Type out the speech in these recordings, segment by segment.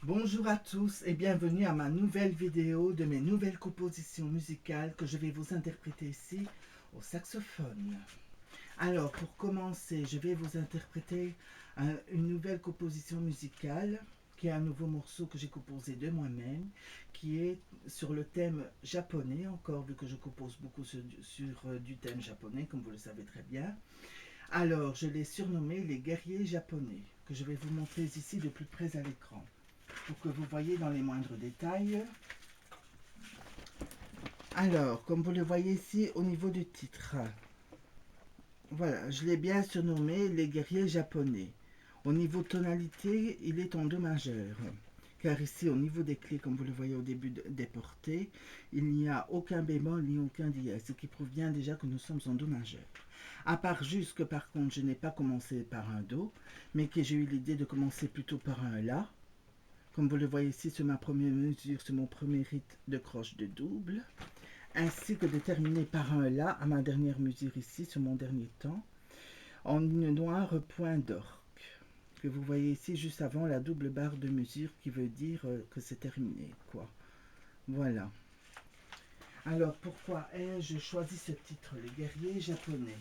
Bonjour à tous et bienvenue à ma nouvelle vidéo de mes nouvelles compositions musicales que je vais vous interpréter ici au saxophone. Alors pour commencer, je vais vous interpréter une nouvelle composition musicale qui est un nouveau morceau que j'ai composé de moi-même, qui est sur le thème japonais, encore vu que je compose beaucoup sur du thème japonais, comme vous le savez très bien. Alors je l'ai surnommé les guerriers japonais, que je vais vous montrer ici de plus près à l'écran pour que vous voyez dans les moindres détails. Alors, comme vous le voyez ici au niveau du titre, voilà, je l'ai bien surnommé les guerriers japonais. Au niveau tonalité, il est en do majeur. Car ici, au niveau des clés, comme vous le voyez au début des portées, il n'y a aucun bémol ni aucun dièse, ce qui prouve bien déjà que nous sommes en do majeur. À part juste que par contre, je n'ai pas commencé par un do, mais que j'ai eu l'idée de commencer plutôt par un la. Comme vous le voyez ici sur ma première mesure, sur mon premier rythme de croche de double, ainsi que de terminer par un La à ma dernière mesure ici, sur mon dernier temps, en une noire point d'orgue, que vous voyez ici juste avant la double barre de mesure qui veut dire que c'est terminé, quoi. Voilà. Alors, pourquoi ai-je choisi ce titre, Les guerriers japonais?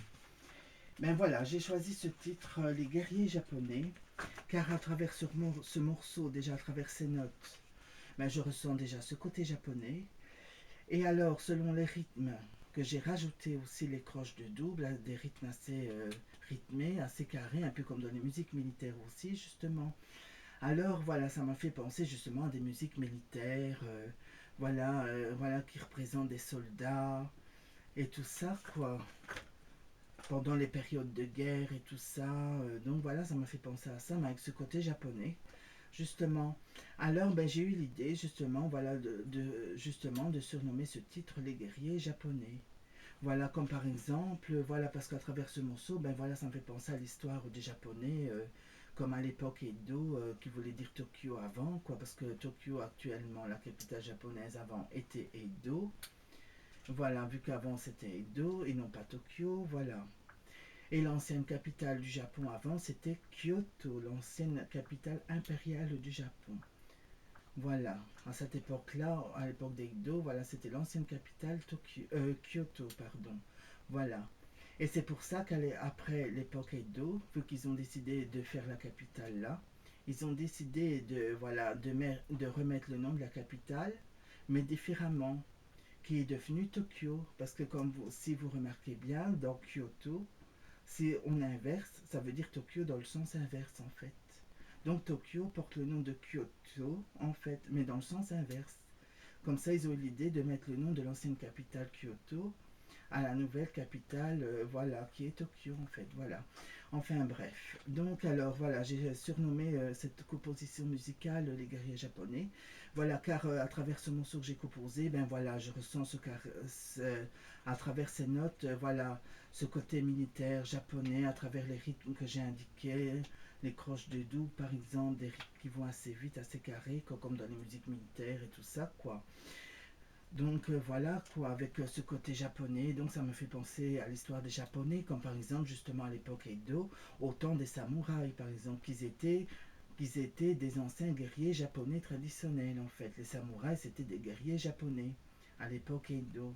Ben voilà, j'ai choisi ce titre, Les guerriers japonais, car à travers ce morceau, déjà à travers ses notes, ben je ressens déjà ce côté japonais. Et alors, selon les rythmes que j'ai rajouté aussi les croches de double, des rythmes assez rythmés, assez carrés, un peu comme dans les musiques militaires aussi, justement. Alors voilà, ça m'a fait penser justement à des musiques militaires, voilà, qui représentent des soldats et tout ça, quoi. Pendant les périodes de guerre et tout ça. Donc voilà, ça m'a fait penser à ça, mais avec ce côté japonais, justement. Alors ben, j'ai eu l'idée, justement, voilà, justement, de surnommer ce titre Les guerriers japonais. Voilà, comme par exemple, voilà, parce qu'à travers ce morceau, ben voilà, ça me fait penser à l'histoire des Japonais, comme à l'époque Edo, qui voulait dire Tokyo avant, quoi, parce que Tokyo, actuellement, la capitale japonaise avant, était Edo. Voilà, vu qu'avant c'était Edo et non pas Tokyo, voilà. Et l'ancienne capitale du Japon avant, c'était Kyoto, l'ancienne capitale impériale du Japon. Voilà, à cette époque-là, à l'époque d'Edo, voilà, c'était l'ancienne capitale Kyoto, pardon. Voilà. Et c'est pour ça qu'après l'époque Edo, vu qu'ils ont décidé de faire la capitale là, ils ont décidé de remettre le nom de la capitale, mais différemment, qui est devenu Tokyo. Parce que si vous remarquez bien, dans Kyoto, si on inverse, ça veut dire Tokyo dans le sens inverse en fait. Donc Tokyo porte le nom de Kyoto en fait, mais dans le sens inverse. Comme ça, ils ont eu l'idée de mettre le nom de l'ancienne capitale Kyoto à la nouvelle capitale, voilà, qui est Tokyo en fait, voilà. Enfin bref. Donc alors voilà, j'ai surnommé cette composition musicale Les guerriers japonais. Voilà, car à travers ce morceau que j'ai composé, ben voilà, je ressens à travers ces notes, voilà, ce côté militaire japonais, à travers les rythmes que j'ai indiqués, les croches de double par exemple, des rythmes qui vont assez vite, assez carrés, comme dans les musiques militaires et tout ça, quoi. Donc voilà quoi, avec ce côté japonais, donc ça me fait penser à l'histoire des Japonais, comme par exemple justement à l'époque Edo, au temps des samouraïs par exemple, qu'ils étaient des anciens guerriers japonais traditionnels en fait. Les samouraïs c'était des guerriers japonais à l'époque Edo.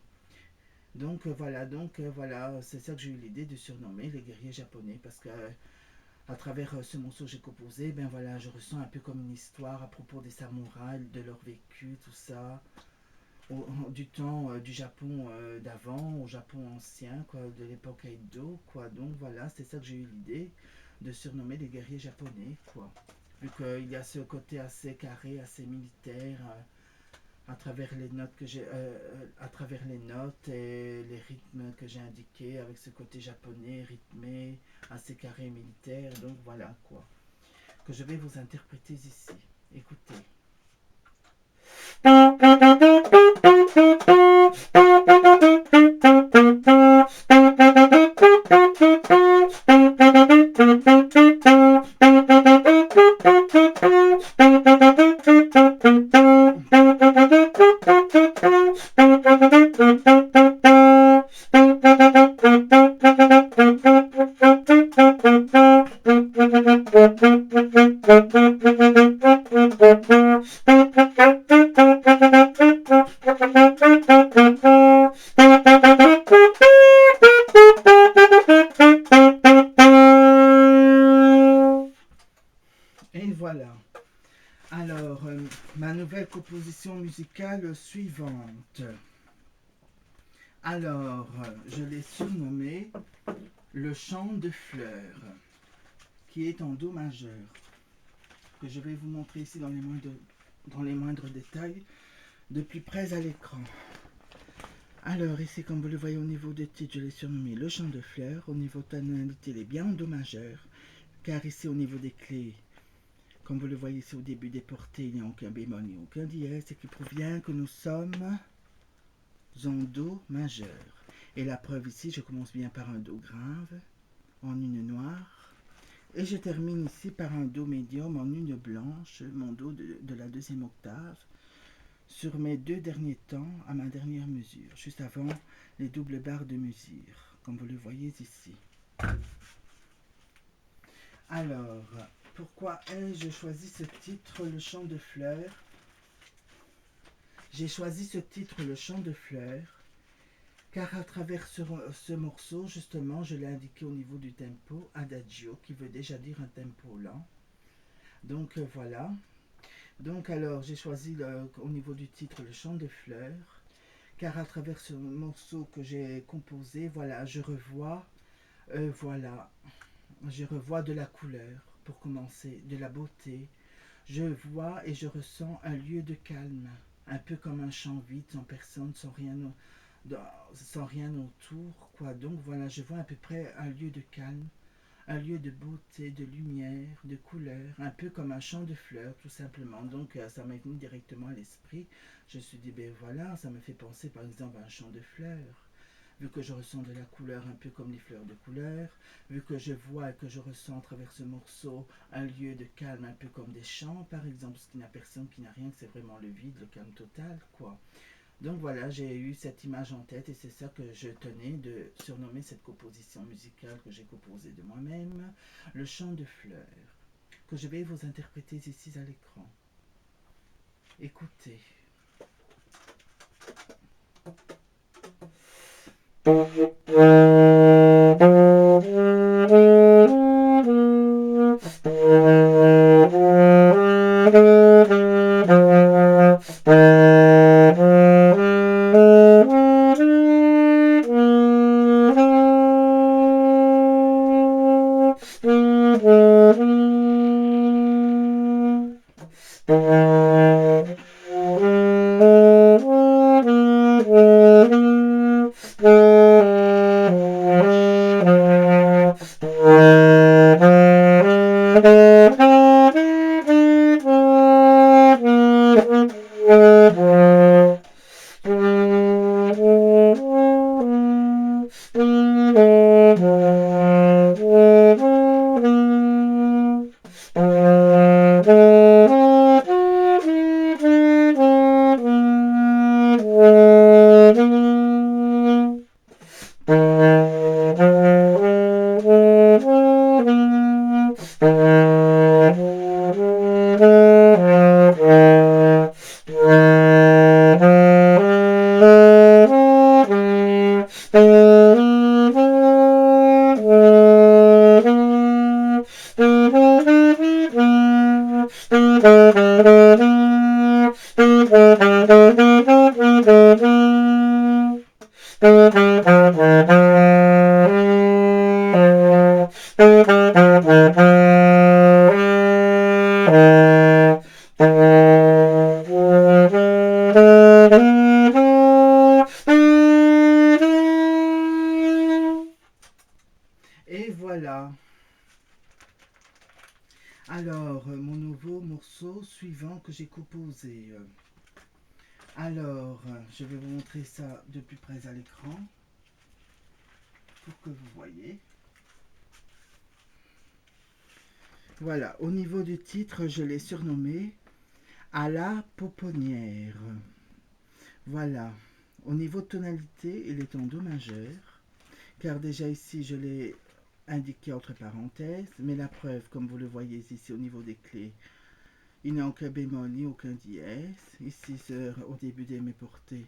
Donc voilà, c'est ça que j'ai eu l'idée de surnommer les guerriers japonais parce que à travers ce morceau que j'ai composé, ben voilà, je ressens un peu comme une histoire à propos des samouraïs, de leur vécu, tout ça du temps du Japon d'avant, au Japon ancien, quoi, de l'époque Edo, quoi. Donc voilà, c'est ça que j'ai eu l'idée de surnommer les guerriers japonais, quoi. Vu qu'il y a ce côté assez carré, assez militaire, à travers les notes à travers les notes et les rythmes que j'ai indiqués, avec ce côté japonais, rythmé, assez carré, militaire. Donc voilà, quoi. Que je vais vous interpréter ici. Écoutez. voilà. Alors, ma nouvelle composition musicale suivante. Alors, je l'ai surnommé le chant de fleurs, qui est en do majeur, que je vais vous montrer ici dans les moindres détails, de plus près à l'écran. Alors, ici, comme vous le voyez au niveau du titre, je l'ai surnommé le chant de fleurs. Au niveau de tonalité, il est bien en do majeur, car ici, au niveau des clés, comme vous le voyez ici au début des portées, il n'y a aucun bémol ni aucun dièse, ce qui prouve bien que nous sommes en do majeur. Et la preuve ici, je commence bien par un do grave, en une noire, et je termine ici par un do médium en une blanche, mon do de la deuxième octave, sur mes deux derniers temps à ma dernière mesure, juste avant les doubles barres de mesure, comme vous le voyez ici. Alors, pourquoi ai-je choisi ce titre, le chant de fleurs? J'ai choisi ce titre, le chant de fleurs, car à travers ce morceau, justement, je l'ai indiqué au niveau du tempo, adagio, qui veut déjà dire un tempo lent. Donc voilà. Donc alors, j'ai choisi au niveau du titre, le chant de fleurs, car à travers ce morceau que j'ai composé, voilà, je revois de la couleur, pour commencer, de la beauté. Je vois et je ressens un lieu de calme, un peu comme un champ vide, sans personne, sans rien autour, quoi. Donc voilà, je vois à peu près un lieu de calme, un lieu de beauté, de lumière, de couleur, un peu comme un champ de fleurs, tout simplement. Donc ça m'est venu directement à l'esprit. Je me suis dit, ben voilà, ça me fait penser par exemple à un champ de fleurs. Vu que je ressens de la couleur un peu comme les fleurs de couleur, vu que je vois et que je ressens à travers ce morceau un lieu de calme un peu comme des champs par exemple, parce qu'il n'y a personne, qui n'a rien, que c'est vraiment le vide, le calme total, quoi. Donc voilà, j'ai eu cette image en tête et c'est ça que je tenais de surnommer cette composition musicale que j'ai composée de moi-même, le chant de fleurs, que je vais vous interpréter ici à l'écran. Écoutez. Et voilà. Alors, mon nouveau morceau suivant que j'ai composé. Alors, je vais vous montrer ça de plus près à l'écran pour que vous voyez. Voilà, au niveau du titre, je l'ai surnommé à la pouponnière. Voilà, au niveau de tonalité, il est en do majeur, car déjà ici, je l'ai indiqué entre parenthèses, mais la preuve, comme vous le voyez ici au niveau des clés, il n'y a aucun bémol ni aucun dièse. Ici, au début de mes portées,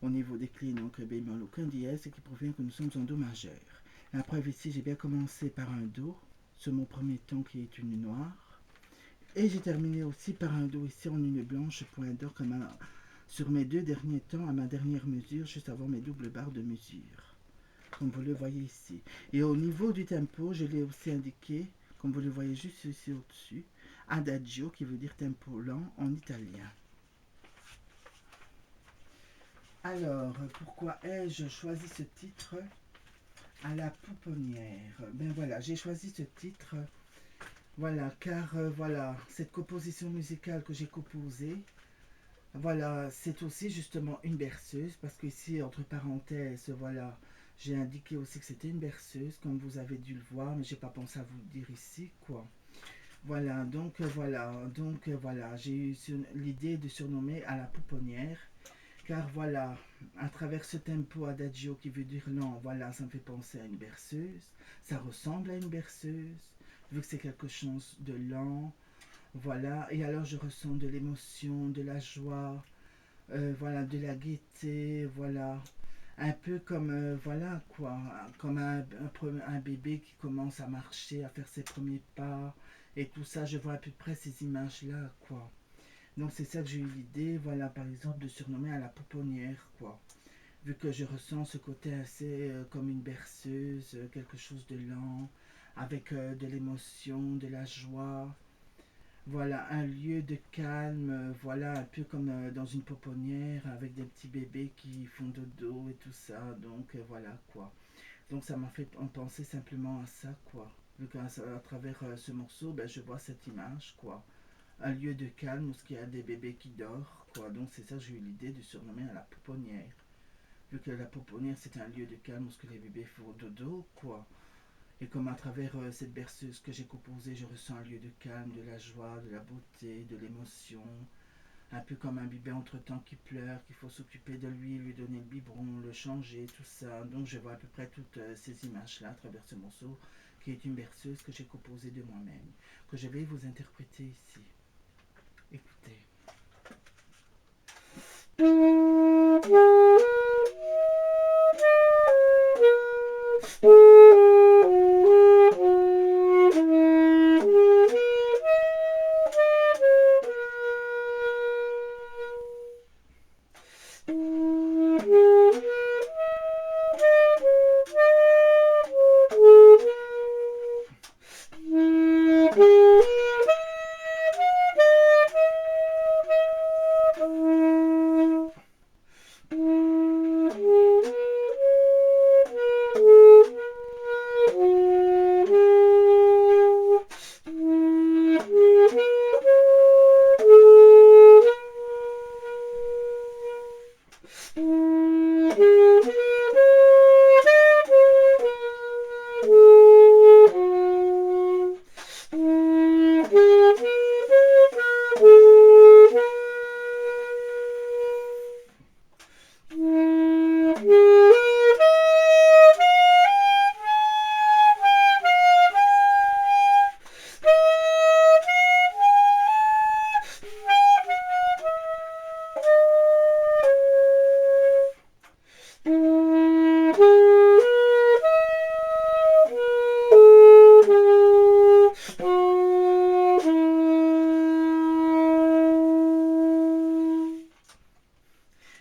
au niveau des clés, il n'y a aucun bémol, aucun dièse, ce qui provient que nous sommes en do majeur. La preuve ici, j'ai bien commencé par un do, sur mon premier ton qui est une noire, Et j'ai terminé aussi par un dos ici en une blanche point d'or comme sur mes 2 derniers temps à ma dernière mesure, juste avant mes doubles barres de mesure, comme vous le voyez ici. Et au niveau du tempo, je l'ai aussi indiqué, comme vous le voyez juste ici au-dessus, Adagio, qui veut dire tempo lent en italien. Alors, pourquoi ai-je choisi ce titre à la pouponnière? Ben voilà, j'ai choisi ce titre, voilà, car voilà, cette composition musicale que j'ai composée, voilà, c'est aussi justement une berceuse, parce que ici, entre parenthèses, voilà, j'ai indiqué aussi que c'était une berceuse, comme vous avez dû le voir, mais j'ai pas pensé à vous le dire ici, quoi. Voilà, j'ai eu l'idée de surnommer à la pouponnière, car voilà, à travers ce tempo adagio qui veut dire lent, voilà, ça me fait penser à une berceuse, ça ressemble à une berceuse, vu que c'est quelque chose de lent, voilà, et alors je ressens de l'émotion, de la joie, voilà, de la gaieté, voilà, un peu comme, voilà quoi, comme un bébé qui commence à marcher, à faire ses premiers pas, et tout ça, je vois à peu près ces images-là, quoi. Donc c'est ça que j'ai eu l'idée, voilà, par exemple, de surnommer à la pouponnière, quoi. Vu que je ressens ce côté assez comme une berceuse, quelque chose de lent, avec de l'émotion, de la joie, voilà, un lieu de calme, voilà, un peu comme dans une pouponnière avec des petits bébés qui font dodo et tout ça. Donc voilà quoi. Donc ça m'a fait penser simplement à ça quoi. Vu qu'à travers ce morceau, ben, je vois cette image quoi. Un lieu de calme où il y a des bébés qui dorment quoi. Donc c'est ça que j'ai eu l'idée de surnommer à la pouponnière. Vu que la pouponnière c'est un lieu de calme où les bébés font dodo quoi. Et comme à travers cette berceuse que j'ai composée, je ressens un lieu de calme, de la joie, de la beauté, de l'émotion. Un peu comme un bébé entre-temps qui pleure, qu'il faut s'occuper de lui donner le biberon, le changer, tout ça. Donc je vois à peu près toutes ces images-là à travers ce morceau, qui est une berceuse que j'ai composée de moi-même, que je vais vous interpréter ici. Écoutez.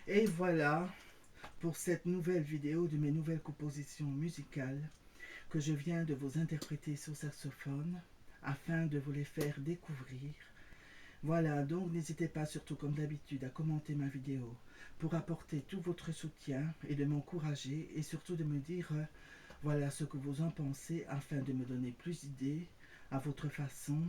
Et voilà pour cette nouvelle vidéo de mes nouvelles compositions musicales que je viens de vous interpréter sur saxophone afin de vous les faire découvrir. Voilà, donc n'hésitez pas surtout comme d'habitude à commenter ma vidéo pour apporter tout votre soutien et de m'encourager et surtout de me dire voilà ce que vous en pensez afin de me donner plus d'idées à votre façon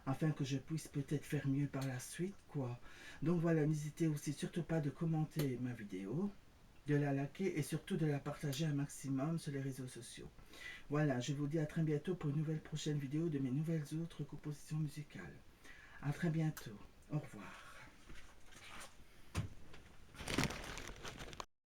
afin que je puisse peut-être faire mieux par la suite quoi. Donc voilà, n'hésitez aussi surtout pas de commenter ma vidéo, de la liker et surtout de la partager un maximum sur les réseaux sociaux. Voilà, je vous dis à très bientôt pour une nouvelle prochaine vidéo de mes nouvelles autres compositions musicales. À très bientôt. Au revoir.